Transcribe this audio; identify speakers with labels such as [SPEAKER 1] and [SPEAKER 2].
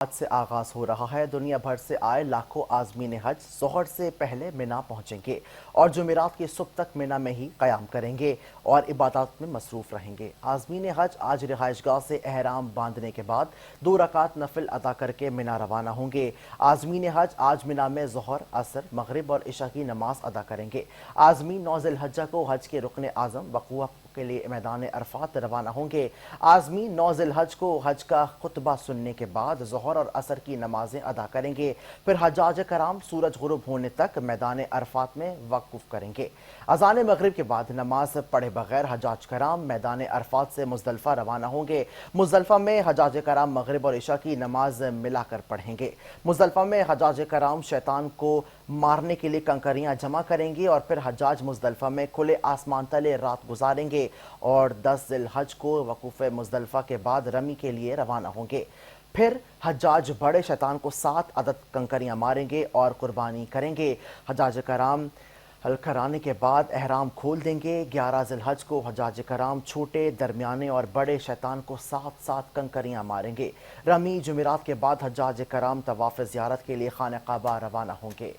[SPEAKER 1] आज से आगाज हो रहा है। दुनिया भर से आए लाखों आज़मीन हज ज़ोहर से पहले मिना पहुंचेंगे और जुमेरात की सुबह तक मिना में ही क़याम करेंगे और इबादत में मसरूफ़ रहेंगे। आज़मीन हज आज रिहाइशगाह से एहराम बांधने के बाद 2 रकात नफिल अदा करके मिना रवाना होंगे। आज़मीन हज आज मिना में ज़ोहर, असर, मगरिब और इशा की नमाज अदा करेंगे। आज़मीन 9 ज़िलहज्जा को हज के रुकन आज़म वक़ूफ़ के लिए मैदान अरफात रवाना होंगे। आज़मीन 9 ज़िलहज को हज का खुतबा सुनने के बाद ज़ोहर और असर की नमाजें अदा करेंगे। फिर हज्जाज कराम सूरज गुरूब होने तक मैदान अरफात में वक़ूफ़ करेंगे। अज़ान मगरिब के बाद नमाज पढ़े बगैर हज्जाज कराम मैदान अरफात से मुज़दलिफ़ा रवाना होंगे। मुज़दलिफ़ा में हज्जाज कराम मगरिब और इशा की नमाज मिलाकर पढ़ेंगे। मुज़दलिफ़ा में हज्जाज कराम शैतान को मारने के लिए कंकरियां जमा करेंगे और फिर हज्जाज मुज़दलिफ़ा में खुले आसमान तले रात गुजारेंगे और 10 ज़िलहज को वक़ूफ़ मुज़दलिफ़ा के बाद रमी के लिए रवाना होंगे। फिर हज्जाज बड़े शैतान को 7 अदद कंकरियां मारेंगे और कुर्बानी करेंगे। हज्जाज कराम हल कराने के बाद एहराम खोल देंगे। 11 ज़िलहज को हज्जाज कराम छोटे, दरमियाने और बड़े शैतान को 7-7 कंकरियां मारेंगे। रमी जुमेरात के बाद हज्जाज कराम तवाफ़ ज़ियारत के लिए खाने काबा रवाना होंगे।